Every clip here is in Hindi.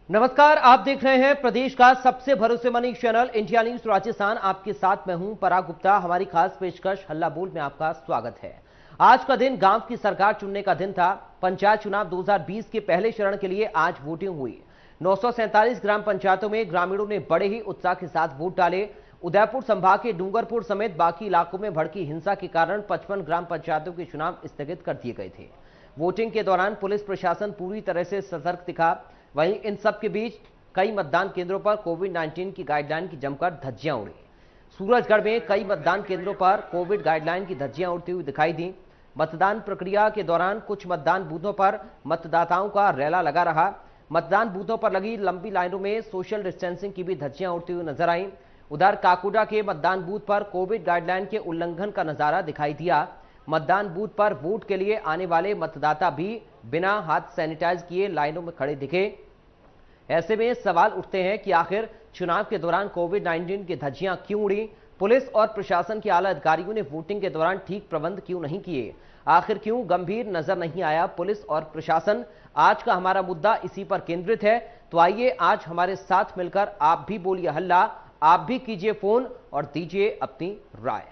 नमस्कार, आप देख रहे हैं प्रदेश का सबसे भरोसेमंद चैनल इंडिया न्यूज राजस्थान। आपके साथ मैं हूं पराग गुप्ता। हमारी खास पेशकश हल्ला बोल में आपका स्वागत है। आज का दिन गांव की सरकार चुनने का दिन था। पंचायत चुनाव 2020 के पहले चरण के लिए आज वोटिंग हुई। 947 ग्राम पंचायतों में ग्रामीणों ने बड़े ही उत्साह के साथ वोट डाले। उदयपुर संभाग के डूंगरपुर समेत बाकी इलाकों में भड़की हिंसा के कारण 55 ग्राम पंचायतों के चुनाव स्थगित कर दिए गए थे। वोटिंग के दौरान पुलिस प्रशासन पूरी तरह से सतर्क दिखा। वहीं इन सब के बीच कई मतदान केंद्रों पर कोविड-19 की गाइडलाइन की जमकर धज्जियां उड़ी। सूरजगढ़ में कई मतदान केंद्रों पर कोविड गाइडलाइन की धज्जियां उड़ती हुई दिखाई दी। मतदान प्रक्रिया के दौरान कुछ मतदान बूथों पर मतदाताओं का रैला लगा रहा। मतदान बूथों पर लगी लंबी लाइनों में सोशल डिस्टेंसिंग की भी धज्जियां उड़ती हुई नजर आई। उधर काकुडा के मतदान बूथ पर कोविड गाइडलाइन के उल्लंघन का नजारा दिखाई दिया। मतदान बूथ पर वोट के लिए आने वाले मतदाता भी बिना हाथ सैनिटाइज किए लाइनों में खड़े दिखे। ऐसे में सवाल उठते हैं कि आखिर चुनाव के दौरान कोविड-19 की धज्जियां क्यों उड़ी। पुलिस और प्रशासन के आला अधिकारियों ने वोटिंग के दौरान ठीक प्रबंध क्यों नहीं किए। आखिर क्यों गंभीर नजर नहीं आया पुलिस और प्रशासन। आज का हमारा मुद्दा इसी पर केंद्रित है। तो आइए आज हमारे साथ मिलकर आप भी बोलिए हल्ला, आप भी कीजिए फोन और दीजिए अपनी राय।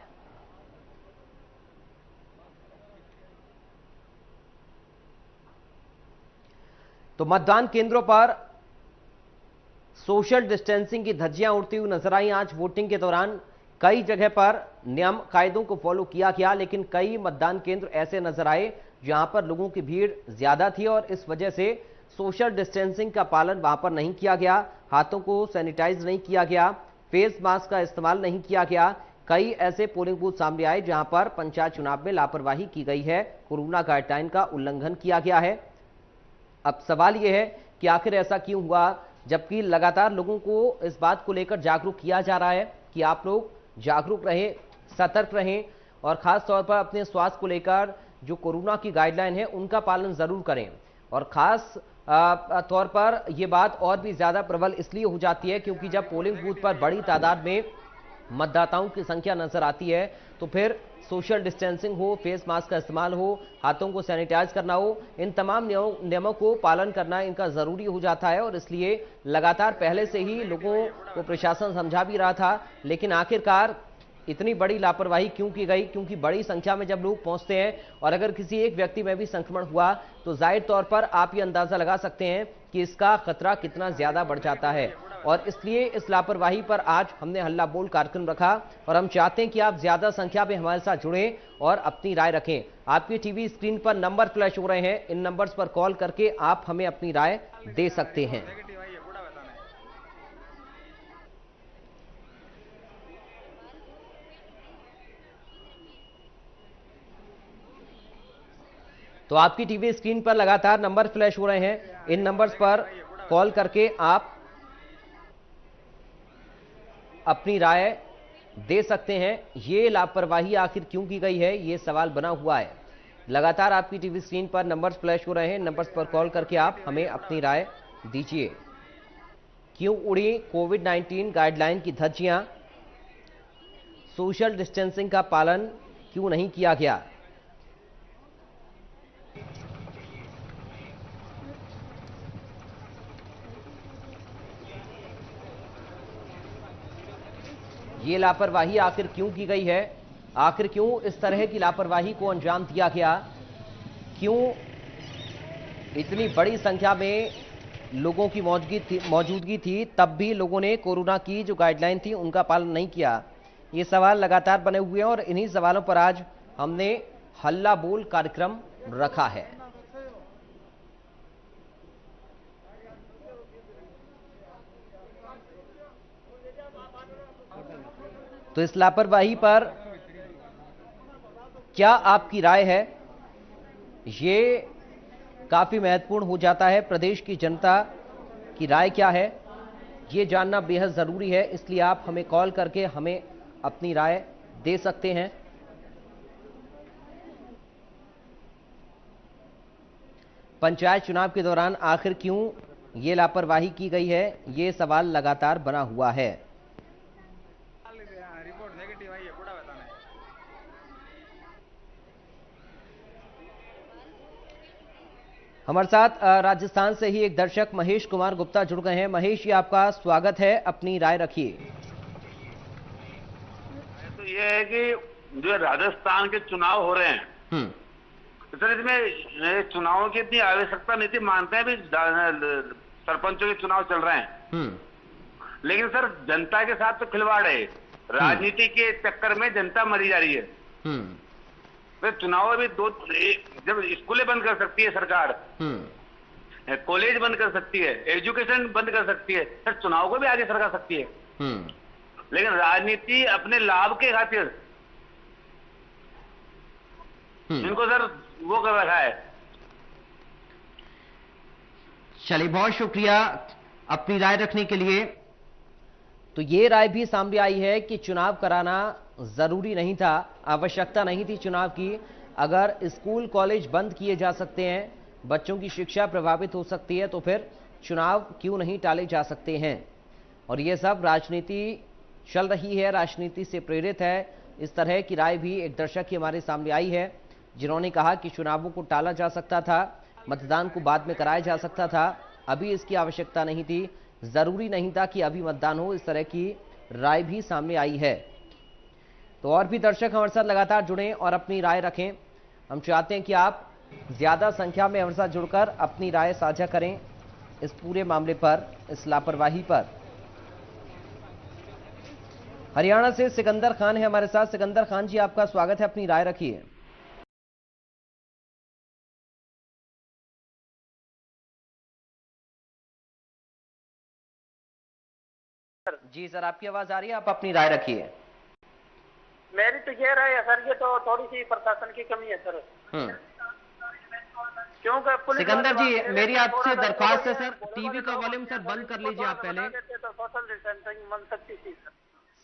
तो मतदान केंद्रों पर सोशल डिस्टेंसिंग की धज्जियां उड़ती हुई नजर आई। आज वोटिंग के दौरान कई जगह पर नियम कायदों को फॉलो किया गया, लेकिन कई मतदान केंद्र ऐसे नजर आए जहां पर लोगों की भीड़ ज्यादा थी और इस वजह से सोशल डिस्टेंसिंग का पालन वहां पर नहीं किया गया। हाथों को सैनिटाइज नहीं किया गया, फेस मास्क का इस्तेमाल नहीं किया गया। कई ऐसे पोलिंग बूथ सामने आए जहां पर पंचायत चुनाव में लापरवाही की गई है, कोरोना गाइडलाइन का उल्लंघन किया गया है। अब सवाल यह है कि आखिर ऐसा क्यों हुआ, जबकि लगातार लोगों को इस बात को लेकर जागरूक किया जा रहा है कि आप लोग जागरूक रहें, सतर्क रहें और खास तौर पर अपने स्वास्थ्य को लेकर जो कोरोना की गाइडलाइन है उनका पालन जरूर करें। और खास तौर पर यह बात और भी ज्यादा प्रबल इसलिए हो जाती है क्योंकि जब पोलिंग बूथ पर बड़ी तादाद में मतदाताओं की संख्या नजर आती है तो फिर सोशल डिस्टेंसिंग हो, फेस मास्क का इस्तेमाल हो, हाथों को सैनिटाइज करना हो, इन तमाम नियमों को पालन करना इनका जरूरी हो जाता है। और इसलिए लगातार पहले से ही लोगों को प्रशासन समझा भी रहा था, लेकिन आखिरकार इतनी बड़ी लापरवाही क्यों की गई। क्योंकि बड़ी संख्या में जब लोग पहुंचते हैं और अगर किसी एक व्यक्ति में भी संक्रमण हुआ तो जाहिर तौर पर आप ये अंदाजा लगा सकते हैं कि इसका खतरा कितना ज्यादा बढ़ जाता है। और इसलिए इस लापरवाही पर आज हमने हल्ला बोल कार्यक्रम रखा और हम चाहते हैं कि आप ज्यादा संख्या में हमारे साथ जुड़ें और अपनी राय रखें। आपकी टीवी स्क्रीन पर नंबर फ्लैश हो रहे हैं, इन नंबर्स पर कॉल करके आप हमें अपनी राय दे सकते हैं। तो आपकी टीवी स्क्रीन पर लगातार नंबर फ्लैश हो रहे हैं, इन नंबर्स पर कॉल करके आप अपनी राय दे सकते हैं। ये लापरवाही आखिर क्यों की गई है, ये सवाल बना हुआ है। लगातार आपकी टीवी स्क्रीन पर नंबर्स फ्लैश हो रहे हैं, नंबर्स पर कॉल करके आप हमें अपनी राय दीजिए। क्यों उड़ी कोविड-19 गाइडलाइन की धज्जियां, सोशल डिस्टेंसिंग का पालन क्यों नहीं किया गया। ये लापरवाही आखिर क्यों की गई है, आखिर क्यों इस तरह की लापरवाही को अंजाम दिया गया, क्यों इतनी बड़ी संख्या में लोगों की मौजूदगी थी तब भी लोगों ने कोरोना की जो गाइडलाइन थी उनका पालन नहीं किया। ये सवाल लगातार बने हुए हैं और इन्हीं सवालों पर आज हमने हल्ला बोल कार्यक्रम रखा है। तो इस लापरवाही पर क्या आपकी राय है, ये काफी महत्वपूर्ण हो जाता है। प्रदेश की जनता की राय क्या है ये जानना बेहद जरूरी है, इसलिए आप हमें कॉल करके हमें अपनी राय दे सकते हैं। पंचायत चुनाव के दौरान आखिर क्यों ये लापरवाही की गई है, ये सवाल लगातार बना हुआ है। हमारे साथ राजस्थान से ही एक दर्शक महेश कुमार गुप्ता जुड़ गए हैं। महेश जी, आपका स्वागत है, अपनी राय रखिए। तो ये है कि जो राजस्थान के चुनाव हो रहे हैं, सर इसमें चुनावों की इतनी आवश्यकता नहीं थी। मानते हैं भी सरपंचों के चुनाव चल रहे हैं, लेकिन सर जनता के साथ तो खिलवाड़ है। राजनीति के चक्कर में जनता मरी जा रही है। तो चुनाव भी जब स्कूलें बंद कर सकती है सरकार, कॉलेज बंद कर सकती है, एजुकेशन बंद कर सकती है, सर चुनाव को भी आगे सरका सकती है। लेकिन राजनीति अपने लाभ के खातिर इनको सर वो कर रखा है। चलिए, बहुत शुक्रिया अपनी राय रखने के लिए। तो ये राय भी सामने आई है कि चुनाव कराना जरूरी नहीं था, आवश्यकता नहीं थी चुनाव की। अगर स्कूल कॉलेज बंद किए जा सकते हैं, बच्चों की शिक्षा प्रभावित हो सकती है, तो फिर चुनाव क्यों नहीं टाले जा सकते हैं। और ये सब राजनीति चल रही है, राजनीति से प्रेरित है। इस तरह की राय भी एक दर्शक की हमारे सामने आई है, जिन्होंने कहा कि चुनावों को टाला जा सकता था, मतदान को बाद में कराया जा सकता था, अभी इसकी आवश्यकता नहीं थी, जरूरी नहीं था कि अभी मतदान हो। इस तरह की राय भी सामने आई है। तो और भी दर्शक हमारे साथ लगातार जुड़ें और अपनी राय रखें। हम चाहते हैं कि आप ज्यादा संख्या में हमारे साथ जुड़कर अपनी राय साझा करें इस पूरे मामले पर, इस लापरवाही पर। हरियाणा से सिकंदर खान है हमारे साथ। सिकंदर खान जी, आपका स्वागत है, अपनी राय रखिए। जी सर, आपकी आवाज आ रही है, आप अपनी राय रखिए। मेरी तो ये राय है सर, ये तो थोड़ी सी प्रशासन की कमी है सर। क्योंकि पुलिस सिकंदर जी, मेरी आपसे दरख्वास्त है सर, टीवी का वॉल्यूम सर बंद कर लीजिए आप पहले। तो सोशल डिस्टेंसिंग बन सकती थी सर।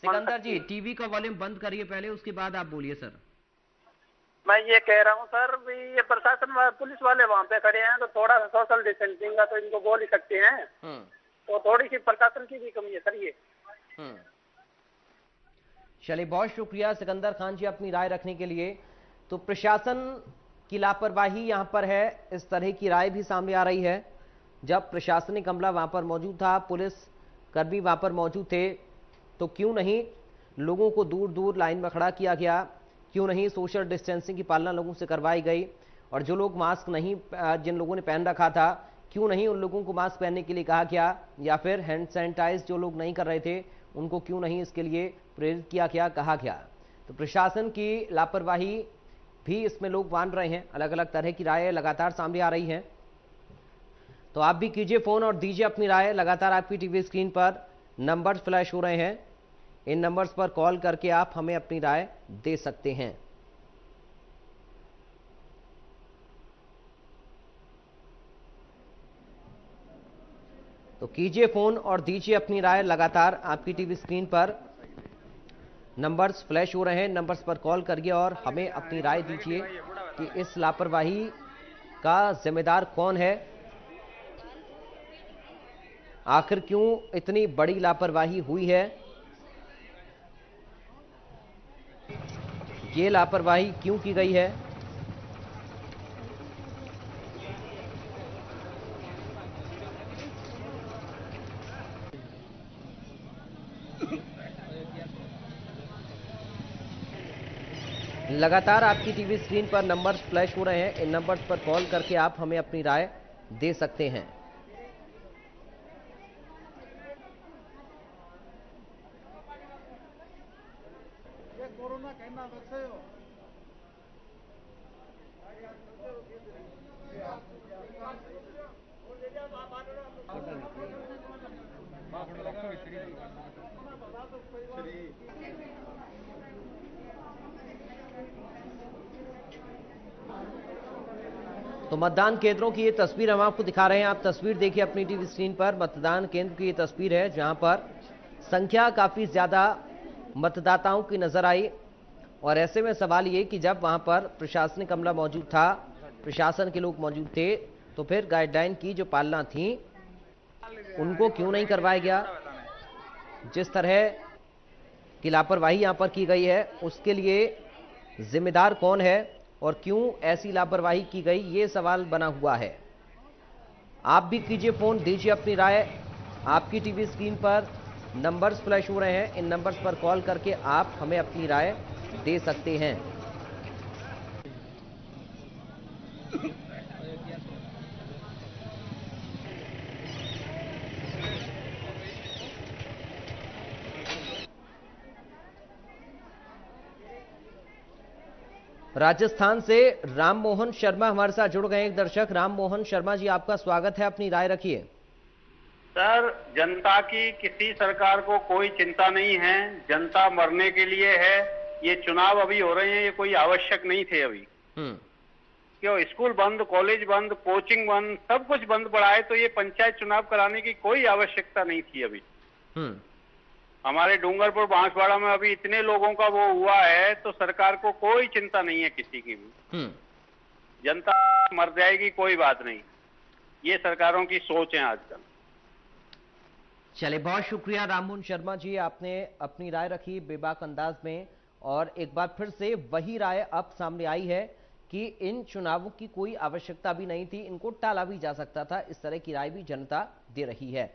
सिकंदर जी, टीवी का वॉल्यूम बंद करिए पहले, उसके बाद आप बोलिए सर। मैं ये कह रहा हूँ सर भी, ये प्रशासन पुलिस वाले वहाँ पे खड़े हैं, तो थोड़ा सा सोशल डिस्टेंसिंग का तो इनको बोल ही सकते हैं। तो थोड़ी सी प्रशासन की भी कमी है सर ये। चलिए, बहुत शुक्रिया सिकंदर खान जी अपनी राय रखने के लिए। तो प्रशासन की लापरवाही यहां पर है, इस तरह की राय भी सामने आ रही है। जब प्रशासनिक अमला वहां पर मौजूद था, पुलिस कर्मी वहां पर मौजूद थे, तो क्यों नहीं लोगों को दूर दूर लाइन में खड़ा किया गया, क्यों नहीं सोशल डिस्टेंसिंग की पालना लोगों से करवाई गई, और जो लोग मास्क नहीं, जिन लोगों ने पहन रखा था, क्यों नहीं उन लोगों को मास्क पहनने के लिए कहा गया, या फिर हैंड सैनिटाइज जो लोग नहीं कर रहे थे उनको क्यों नहीं इसके लिए प्रेरित किया गया, कहा गया। तो प्रशासन की लापरवाही भी इसमें लोग मान रहे हैं। अलग अलग तरह की राय लगातार सामने आ रही हैं। तो आप भी कीजिए फोन और दीजिए अपनी राय। लगातार आपकी टीवी स्क्रीन पर नंबर्स फ्लैश हो रहे हैं, इन नंबर्स पर कॉल करके आप हमें अपनी राय दे सकते हैं। तो कीजिए फोन और दीजिए अपनी राय। लगातार आपकी टीवी स्क्रीन पर नंबर्स फ्लैश हो रहे हैं, नंबर्स पर कॉल करिए और हमें अपनी राय दीजिए कि इस लापरवाही का जिम्मेदार कौन है, आखिर क्यों इतनी बड़ी लापरवाही हुई है, ये लापरवाही क्यों की गई है। लगातार आपकी टीवी स्क्रीन पर नंबर्स फ्लैश हो रहे हैं, इन नंबर्स पर कॉल करके आप हमें अपनी राय दे सकते हैं। तो मतदान केंद्रों की ये तस्वीर हम आपको दिखा रहे हैं। आप तस्वीर देखिए अपनी टीवी स्क्रीन पर। मतदान केंद्र की ये तस्वीर है, जहां पर संख्या काफी ज्यादा मतदाताओं की नजर आई। और ऐसे में सवाल ये कि जब वहां पर प्रशासनिक अमला मौजूद था, प्रशासन के लोग मौजूद थे, तो फिर गाइडलाइन की जो पालना थी उनको क्यों नहीं करवाया गया। जिस तरह की लापरवाही यहां पर की गई है, उसके लिए जिम्मेदार कौन है और क्यों ऐसी लापरवाही की गई, ये सवाल बना हुआ है। आप भी कीजिए फोन, दीजिए अपनी राय। आपकी टीवी स्क्रीन पर नंबर्स फ्लैश हो रहे हैं, इन नंबर्स पर कॉल करके आप हमें अपनी राय दे सकते हैं। राजस्थान से राम मोहन शर्मा हमारे साथ जुड़ गए एक दर्शक। राम मोहन शर्मा जी, आपका स्वागत है, अपनी राय रखिए। सर, जनता की किसी सरकार को कोई चिंता नहीं है, जनता मरने के लिए है। ये चुनाव अभी हो रहे हैं, ये कोई आवश्यक नहीं थे अभी। क्यों स्कूल बंद, कॉलेज बंद, कोचिंग बंद, सब कुछ बंद पड़ा है, तो ये पंचायत चुनाव कराने की कोई आवश्यकता नहीं थी अभी। हमारे डूंगरपुर बांसवाड़ा में अभी इतने लोगों का वो हुआ है, तो सरकार को कोई चिंता नहीं है किसी की भी। जनता मर जाएगी, कोई बात नहीं। ये सरकारों की सोच है आजकल। चले, बहुत शुक्रिया राममोहन शर्मा जी, आपने अपनी राय रखी बेबाक अंदाज में। और एक बार फिर से वही राय अब सामने आई है कि इन चुनावों की कोई आवश्यकता भी नहीं थी, इनको टाला भी जा सकता था। इस तरह की राय भी जनता दे रही है।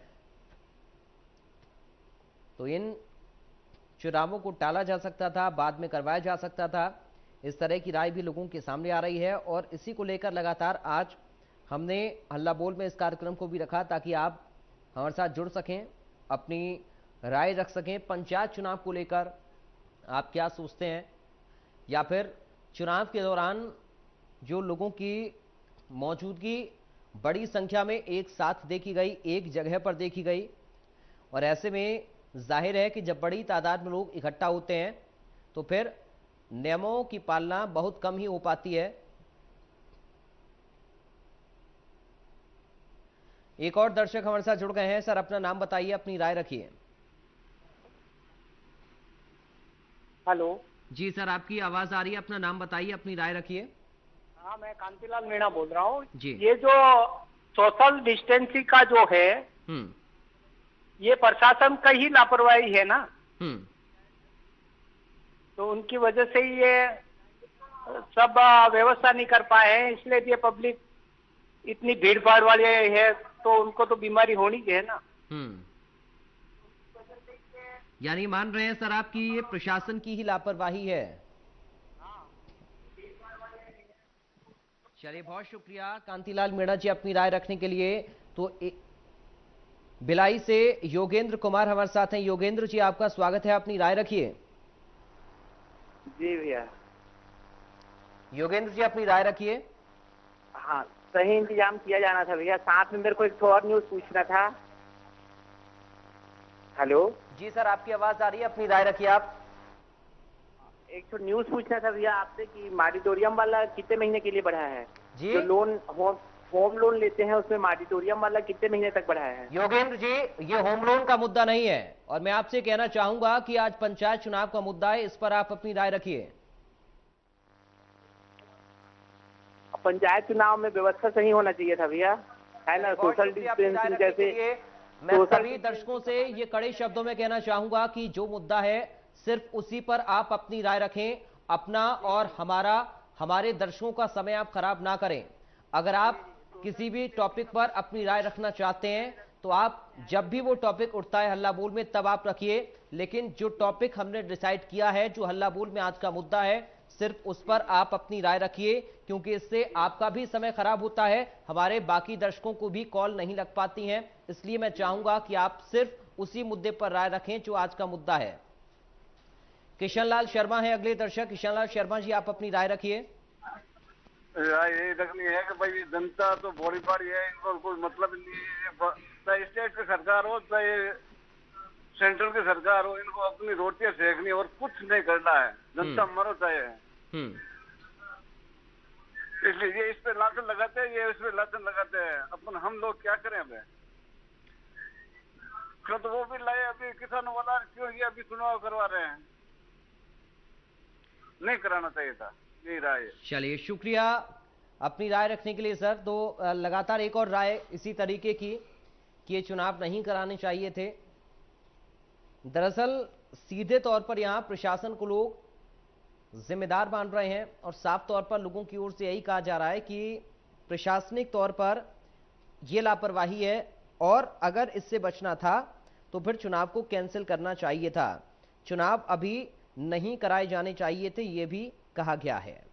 तो इन चुनावों को टाला जा सकता था, बाद में करवाया जा सकता था, इस तरह की राय भी लोगों के सामने आ रही है। और इसी को लेकर लगातार आज हमने हल्ला बोल में इस कार्यक्रम को भी रखा ताकि आप हमारे साथ जुड़ सकें, अपनी राय रख सकें। पंचायत चुनाव को लेकर आप क्या सोचते हैं, या फिर चुनाव के दौरान जो लोगों की मौजूदगी बड़ी संख्या में एक साथ देखी गई, एक जगह पर देखी गई, और ऐसे में जाहिर है कि जब बड़ी तादाद में लोग इकट्ठा होते हैं तो फिर नियमों की पालना बहुत कम ही हो पाती है। एक और दर्शक हमारे साथ जुड़ गए हैं। सर, अपना नाम बताइए, अपनी राय रखिए। हेलो जी सर, आपकी आवाज आ रही है, अपना नाम बताइए, अपनी राय रखिए। हाँ, मैं कांतिलाल मीणा बोल रहा हूँ जी। ये जो सोशल डिस्टेंसिंग का जो है, ये प्रशासन का ही लापरवाही है ना। तो उनकी वजह से ही ये सब व्यवस्था नहीं कर पाए हैं, इसलिए ये पब्लिक इतनी भीड़ भाड़ वाले है, तो उनको तो बीमारी होनी है ना। यानी मान रहे हैं सर आप कि ये प्रशासन की ही लापरवाही है। चलिए, बहुत शुक्रिया कांतिलाल मीणा जी अपनी राय रखने के लिए। तो भिलाई से योगेंद्र कुमार हमारे साथ हैं। योगेंद्र जी, आपका स्वागत है, अपनी राय रखिए। जी भैया। योगेंद्र जी, अपनी राय रखिए। हाँ, सही इंतजाम किया जाना था भैया। साथ में मेरे को एक और न्यूज पूछना था। हेलो जी सर, आपकी आवाज आ रही है, अपनी राय रखिए आप। एक तो न्यूज पूछना था भैया आपसे कि मॉडिटोरियम वाला कितने महीने के लिए बढ़ाया है जी? जो लोन होम लोन लेते हैं उसमें मॉडिटोरियम वाला कितने महीने तक बढ़ाया है? योगेंद्र जी, ये होम लोन का मुद्दा नहीं है, और मैं आपसे कहना चाहूंगा कि आज पंचायत चुनाव का मुद्दा है, इस पर आप अपनी राय रखिए। पंचायत चुनाव में व्यवस्था सही होना चाहिए था भैया, है ना। सोशल डिस्टेंसिंग जैसे। मैं सभी दर्शकों से ये कड़े शब्दों में कहना चाहूंगा कि जो मुद्दा है सिर्फ उसी पर आप अपनी राय रखें। अपना और हमारे दर्शकों का समय आप खराब ना करें। अगर आप किसी भी टॉपिक पर अपनी राय रखना चाहते हैं तो आप जब भी वो टॉपिक उठता है हल्ला बोल में तब आप रखिए, लेकिन जो टॉपिक हमने डिसाइड किया है, जो हल्ला बोल में आज का मुद्दा है, सिर्फ उस पर आप अपनी राय रखिए, क्योंकि इससे आपका भी समय खराब होता है, हमारे बाकी दर्शकों को भी कॉल नहीं लग पाती हैं। इसलिए मैं चाहूंगा कि आप सिर्फ उसी मुद्दे पर राय रखें जो आज का मुद्दा है। किशनलाल शर्मा है अगले दर्शक। किशनलाल शर्मा जी, आप अपनी राय रखिए। राय यही रखनी है कि भाई जनता तो बोली पारी है, इनको कोई मतलब नहीं है। चाहे स्टेट की सरकार हो चाहे सेंट्रल की सरकार हो, इनको अपनी रोटियां सेकनी और कुछ नहीं करना है। जनता मरो चाहे। इसलिए ये इस पे लाठन लगाते हैं, ये इस पे लाठन लगाते हैं। अपन हम लोग क्या करें अब? क्यों तो वो भी लाए, अभी किसानों वाला क्यों ये अभी चुनाव करवा रहे हैं? नहीं कराना चाहिए था, यही राय है। चलिए, शुक्रिया अपनी राय रखने के लिए सर। तो लगातार एक और राय इसी तरीके की कि ये चुनाव नहीं कराने चाहिए थे। दरअसल सीधे तौर पर यहां प्रशासन को लोग जिम्मेदार मान रहे हैं, और साफ तौर पर लोगों की ओर से यही कहा जा रहा है कि प्रशासनिक तौर पर ये लापरवाही है और अगर इससे बचना था तो फिर चुनाव को कैंसिल करना चाहिए था। चुनाव अभी नहीं कराए जाने चाहिए थे, ये भी कहा गया है।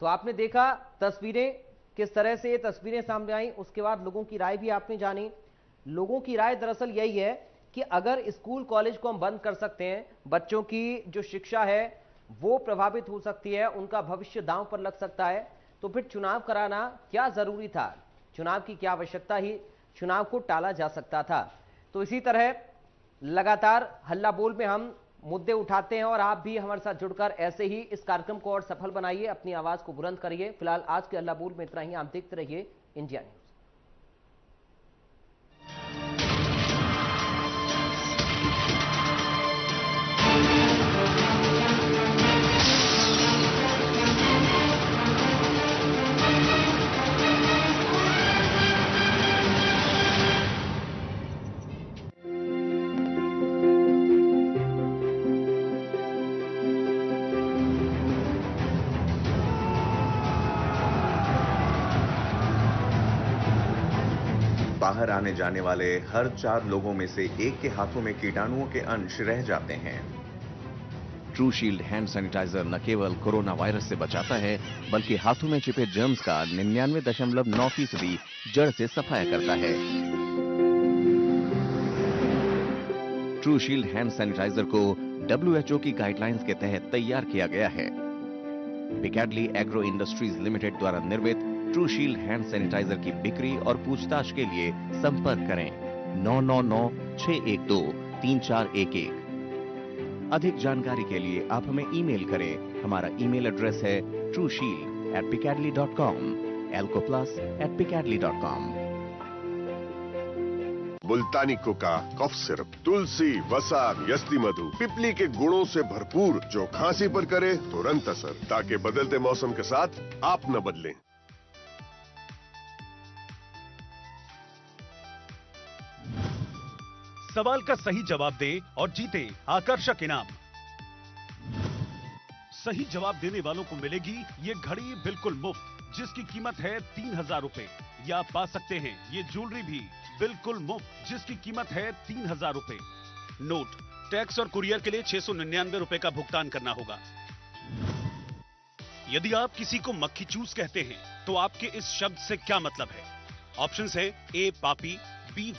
तो आपने देखा तस्वीरें, किस तरह से ये तस्वीरें सामने आई, उसके बाद लोगों की राय भी आपने जानी। लोगों की राय दरअसल यही है कि अगर स्कूल कॉलेज को हम बंद कर सकते हैं, बच्चों की जो शिक्षा है वो प्रभावित हो सकती है, उनका भविष्य दांव पर लग सकता है, तो फिर चुनाव कराना क्या जरूरी था, चुनाव की क्या आवश्यकता ही, चुनाव को टाला जा सकता था। तो इसी तरह लगातार हल्ला बोल में हम मुद्दे उठाते हैं और आप भी हमारे साथ जुड़कर ऐसे ही इस कार्यक्रम को और सफल बनाइए, अपनी आवाज को बुलंद करिए। फिलहाल आज के हल्ला बोल में इतना ही। आप देखते रहिए इंडिया न्यूज। बाहर आने जाने वाले हर 4 लोगों में से एक के हाथों में कीटाणुओं के अंश रह जाते हैं। ट्रू शील्ड हैंड सैनिटाइजर न केवल कोरोना वायरस से बचाता है, बल्कि हाथों में छिपे जर्म्स का 99.9% जड़ से सफाया करता है। ट्रू शील्ड हैंड सैनिटाइजर को WHO की गाइडलाइंस के तहत तैयार किया गया है। पिकैडली एग्रो इंडस्ट्रीज लिमिटेड द्वारा निर्मित ट्रू शील्ड हैंड सैनिटाइजर की बिक्री और पूछताछ के लिए संपर्क करें 9996123411। अधिक जानकारी के लिए आप हमें ईमेल करें। हमारा ईमेल एड्रेस है trueshield@picadly.com, alcoplas@picadly.com। मुल्तानी कोका, कफ सिरप, तुलसी, वसा, यस्ती मधु, पिपली के गुणों से भरपूर, जो खांसी पर करे तुरंत असर, ताकि बदलते मौसम के साथ आप न बदलें। सवाल का सही जवाब दे और जीते आकर्षक इनाम। सही जवाब देने वालों को मिलेगी ये घड़ी बिल्कुल मुफ्त, जिसकी कीमत है 3000 रुपए। या आप पा सकते हैं ये ज्वेलरी भी बिल्कुल मुफ्त, जिसकी कीमत है 3000 रुपए। नोट, टैक्स और कुरियर के लिए 699 रुपए का भुगतान करना होगा। यदि आप किसी को मक्खी चूस कहते हैं तो आपके इस शब्द से क्या मतलब है? ऑप्शंस है ए पापी,